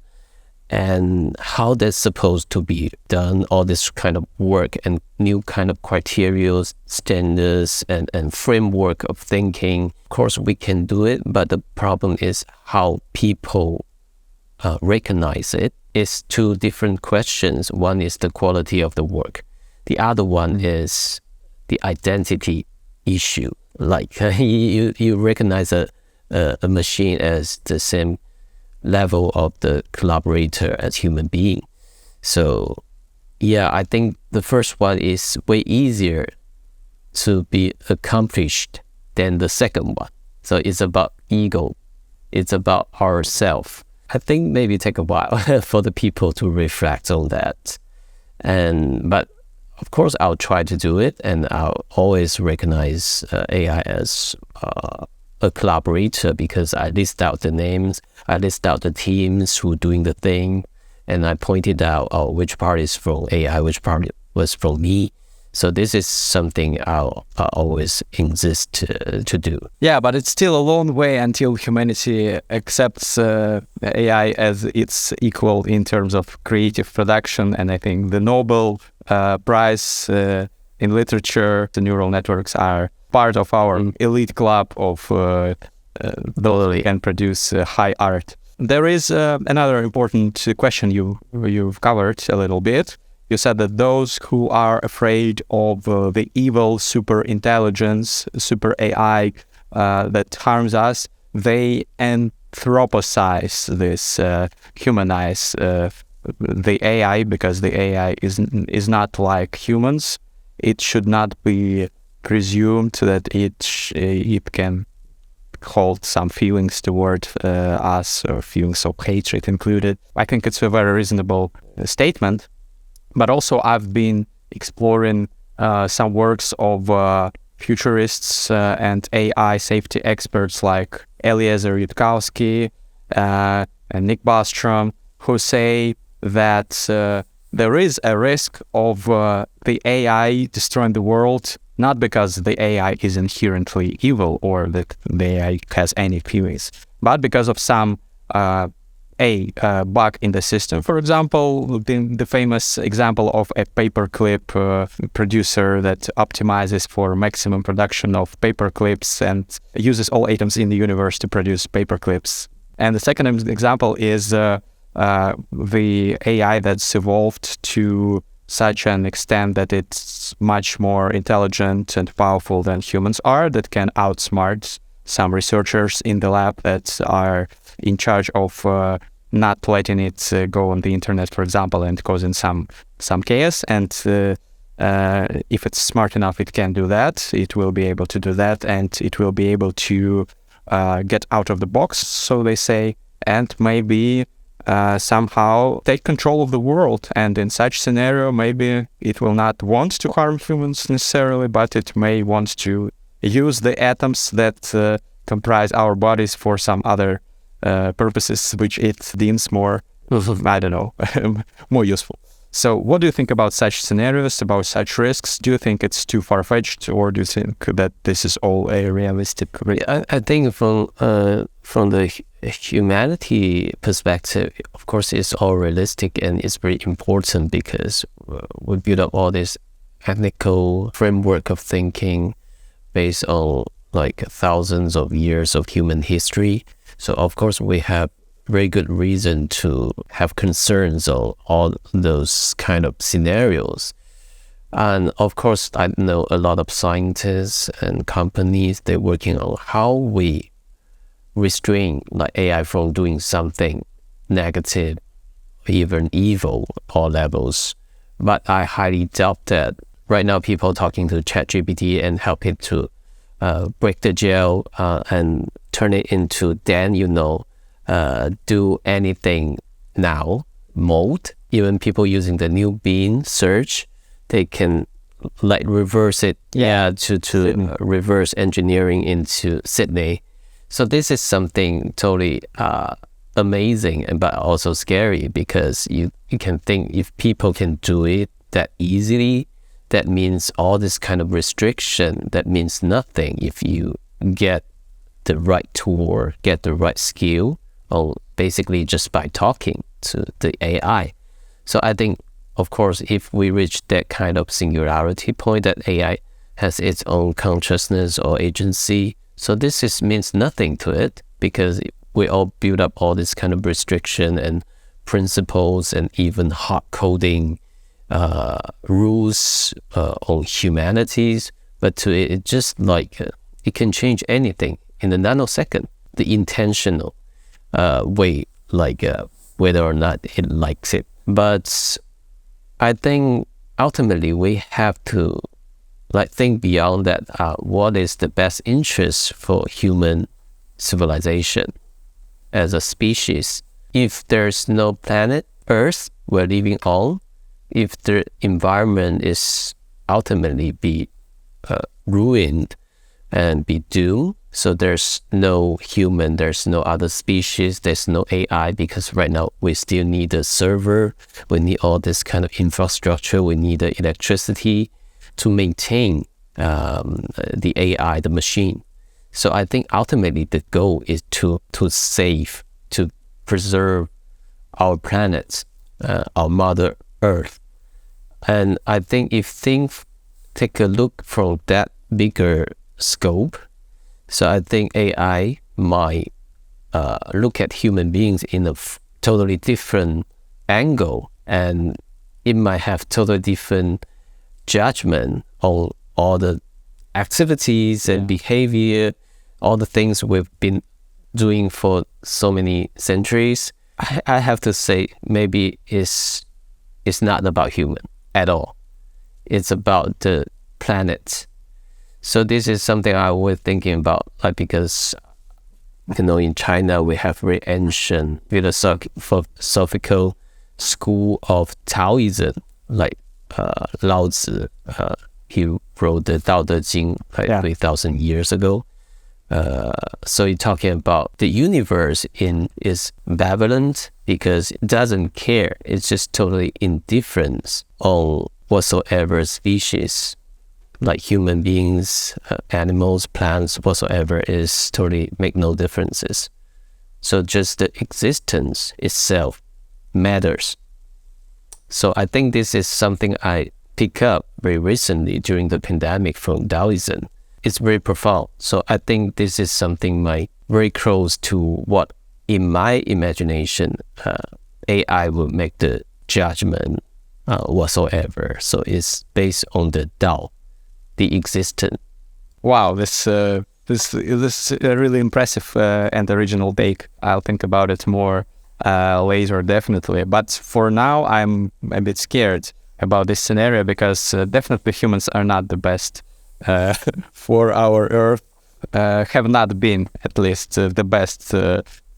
and how that's supposed to be done, all this kind of work and new kind of criteria, standards, and framework of thinking. Of course, we can do it, but the problem is how people recognize it. It's two different questions. One is the quality of the work. The other one is the identity issue. Like you recognize a machine as the same level of the collaborator as human being. So I think the first one is way easier to be accomplished than the second one. So it's about ego. It's about ourself. I think maybe take a while for the people to reflect on that. But of course, I'll try to do it, and I'll always recognize AI as a collaborator, because I list out the names, I list out the teams who are doing the thing, and I pointed out which part is from AI, which part was from me. So this is something I'll always insist to do. Yeah, but it's still a long way until humanity accepts AI as its equal in terms of creative production. And I think the Nobel Prize in literature, the neural networks are part of our elite club of those who can produce high art. There is another important question you've covered a little bit. You said that those who are afraid of the evil super intelligence, super AI that harms us, they anthropocize this, humanize the AI, because the AI is not like humans. It should not be presumed that it can hold some feelings toward us, or feelings of hatred included. I think it's a very reasonable statement. But also I've been exploring some works of futurists and AI safety experts like Eliezer Yudkowsky and Nick Bostrom, who say that there is a risk of the AI destroying the world, not because the AI is inherently evil or that the AI has any feelings, but because of some bug in the system. For example, the famous example of a paperclip producer that optimizes for maximum production of paperclips and uses all atoms in the universe to produce paperclips. And the second example is the AI that's evolved to such an extent that it's much more intelligent and powerful than humans are, that can outsmart some researchers in the lab that are in charge of not letting it go on the internet, for example, and causing some chaos. And if it's smart enough, it can do that. It will be able to do that, and it will be able to get out of the box, so they say, and maybe somehow take control of the world. And in such scenario, maybe it will not want to harm humans necessarily, but it may want to use the atoms that comprise our bodies for some other purposes which it deems more, I don't know, more useful. So what do you think about such scenarios, about such risks? Do you think it's too far-fetched, or do you think that this is all a realistic risk? I think from the humanity perspective, of course, it's all realistic, and it's very important, because we build up all this ethical framework of thinking based on like thousands of years of human history. So of course we have very good reason to have concerns on all those kind of scenarios. And of course, I know a lot of scientists and companies, they're working on how we restrain like AI from doing something negative, even evil, all levels. But I highly doubt that right now people talking to ChatGPT and help it to break the gel and turn it into then, do anything now mode. Even people using the new Bing search, they can like reverse it to reverse engineering into Sydney. So this is something totally amazing, but also scary, because you can think if people can do it that easily, that means all this kind of restriction, that means nothing if you get the right tool, get the right skill, or basically just by talking to the AI. So I think, of course, if we reach that kind of singularity point, that AI has its own consciousness or agency, so this means nothing to it, because we all build up all this kind of restriction and principles and even hard coding rules on humanities, but to it just like it can change anything in a nanosecond, the intentional way, like whether or not it likes it. But I think ultimately we have to like think beyond that. What is the best interest for human civilization as a species? If there's no planet Earth we're living on, if the environment is ultimately be ruined and be doomed, so there's no human, there's no other species, there's no AI, because right now we still need a server, we need all this kind of infrastructure, we need the electricity to maintain the AI, the machine. So I think ultimately the goal is to save, to preserve our planet, our Mother Earth. And I think if things take a look from that bigger scope, so I think AI might look at human beings in a totally different angle, and it might have totally different judgment on all the activities and behavior, all the things we've been doing for so many centuries. I have to say, maybe it's not about human at all. It's about the planet. So this is something I was thinking about, like, because in China we have very ancient philosophical school of Taoism, like Lao Tzu. He wrote the Tao Te Ching like 3,000 years ago. So you're talking about the universe is benevolent because it doesn't care. It's just totally indifferent on whatsoever species, like human beings, animals, plants, whatsoever, is totally make no differences. So just the existence itself matters. So I think this is something I picked up very recently during the pandemic from Taoism. It's very profound. So I think this is something very close to what, in my imagination, AI will make the judgment whatsoever. So it's based on the Tao, the existence. Wow, this is a really impressive and original take. I'll think about it more later, definitely. But for now, I'm a bit scared about this scenario because definitely humans are not the best for our Earth, have not been at least the best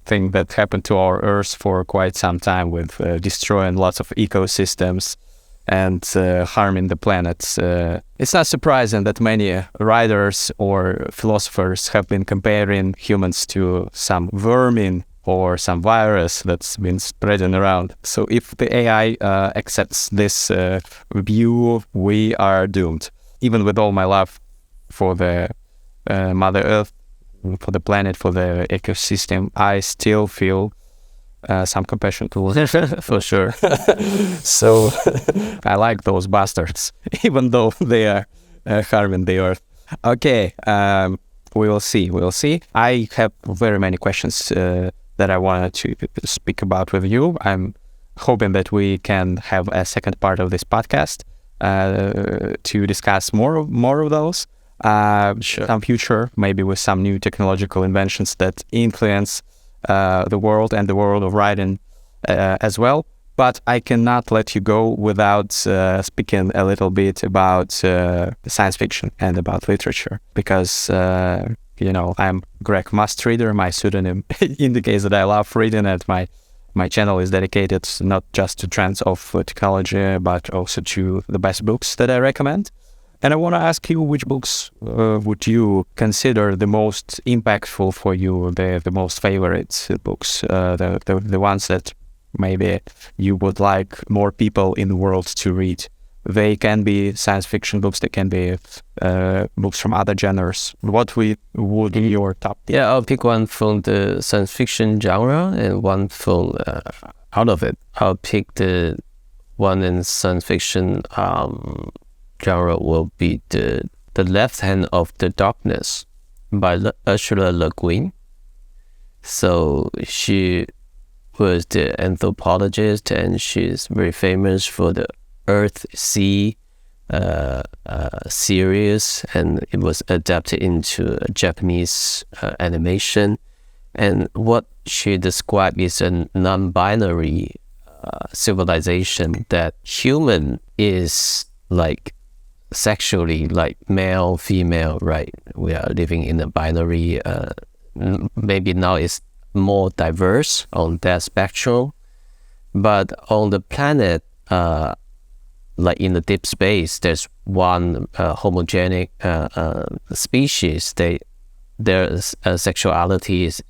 thing that happened to our Earth for quite some time, with destroying lots of ecosystems and harming the planet. It's not surprising that many writers or philosophers have been comparing humans to some vermin or some virus that's been spreading around. So if the AI accepts this view, we are doomed. Even with all my love for the Mother Earth, for the planet, for the ecosystem, I still feel some compassion towards it, for sure. So I like those bastards, even though they are harming the Earth. Okay, we will see. I have very many questions that I wanted to speak about with you. I'm hoping that we can have a second part of this podcast to discuss more of those. Sure. Some future, maybe with some new technological inventions that influence the world and the world of writing as well. But I cannot let you go without speaking a little bit about science fiction and about literature, because I'm Greg Mustreader. My pseudonym indicates that I love reading, and my channel is dedicated not just to trends of technology, but also to the best books that I recommend. And I want to ask you, which books would you consider the most impactful for you, the most favorite books, the ones that maybe you would like more people in the world to read? They can be science fiction books, they can be books from other genres. What would be your top? Yeah, I'll pick one from the science fiction genre and one from out of it. I'll pick the one in science fiction genre will be the Left Hand of the Darkness by Ursula Le Guin. So she was the anthropologist, and she's very famous for the Earth Sea series, and it was adapted into a Japanese animation. And what she described is a non-binary civilization, that human is like sexually like male, female, right? We are living in a binary, maybe now it's more diverse on that spectrum, but on the planet, like in the deep space, there's one homogenic species. Their sexuality is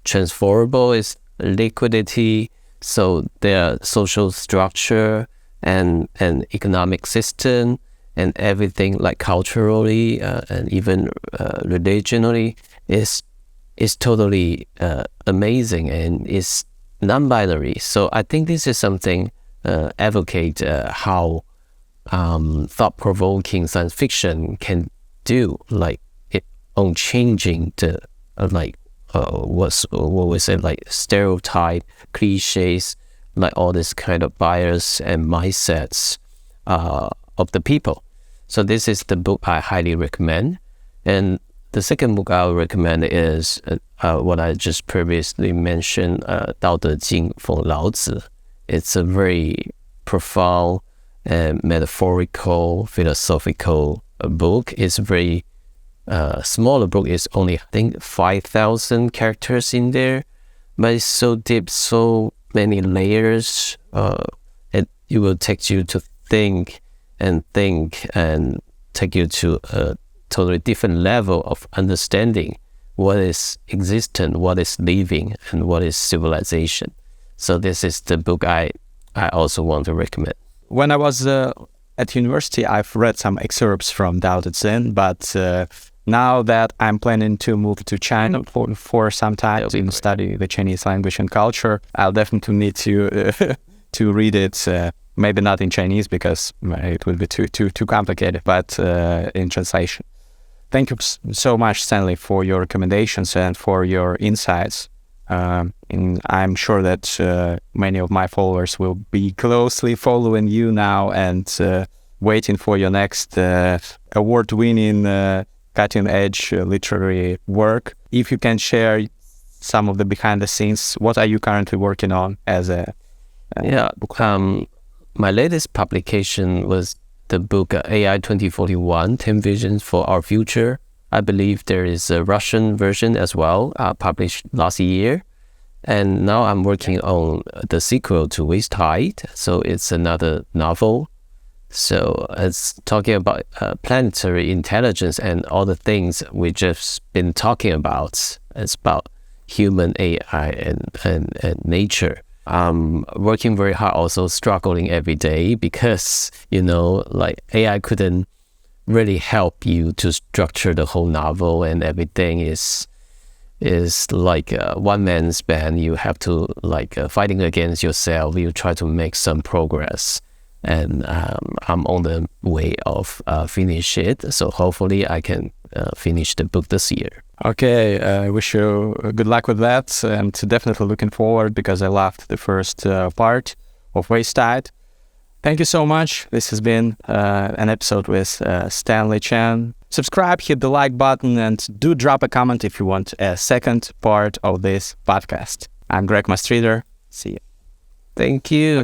transferable, is liquidity. So their social structure and economic system and everything, like culturally and even religionally, is totally amazing and is non-binary. So I think this is something advocate how thought-provoking science fiction can do, like it on changing the what we say, like stereotype, cliches, like all this kind of bias and mindsets of the people. So this is the book I highly recommend. And the second book I would recommend is what I just previously mentioned, 道德经 from Lao Tzu. It's a very profound and metaphorical, philosophical book. It's a very smaller book. It's only, I think, 5,000 characters in there, but it's so deep, so many layers. It will take you to think and take you to a totally different level of understanding what is existent, what is living, and what is civilization. So this is the book I also want to recommend. When I was at university, I've read some excerpts from Tao Te Ching, but now that I'm planning to move to China for some time to study the Chinese language and culture, I'll definitely need to read it. Maybe not in Chinese because it would be too complicated, but in translation. Thank you so much, Stanley, for your recommendations and for your insights. And I'm sure that many of my followers will be closely following you now and waiting for your next award-winning cutting-edge literary work. If you can share some of the behind the scenes, what are you currently working on as a book? My latest publication was the book AI 2041, 10 Visions for Our Future. I believe there is a Russian version as well, published last year. And now I'm working on the sequel to Waste Tide. So it's another novel. So it's talking about planetary intelligence and all the things we've just been talking about. It's about human AI and nature. I'm working very hard, also struggling every day because, like AI couldn't really help you to structure the whole novel, and everything is like a one-man's band. You have to fighting against yourself. You try to make some progress, and I'm on the way of finish it. So hopefully I can finish the book this year. Okay, I wish you good luck with that, and definitely looking forward because I loved the first part of Waste Tide. Thank you so much. This has been an episode with Stanley Chan. Subscribe, hit the like button, and do drop a comment if you want a second part of this podcast. I'm Greg Mastreader. See you. Thank you.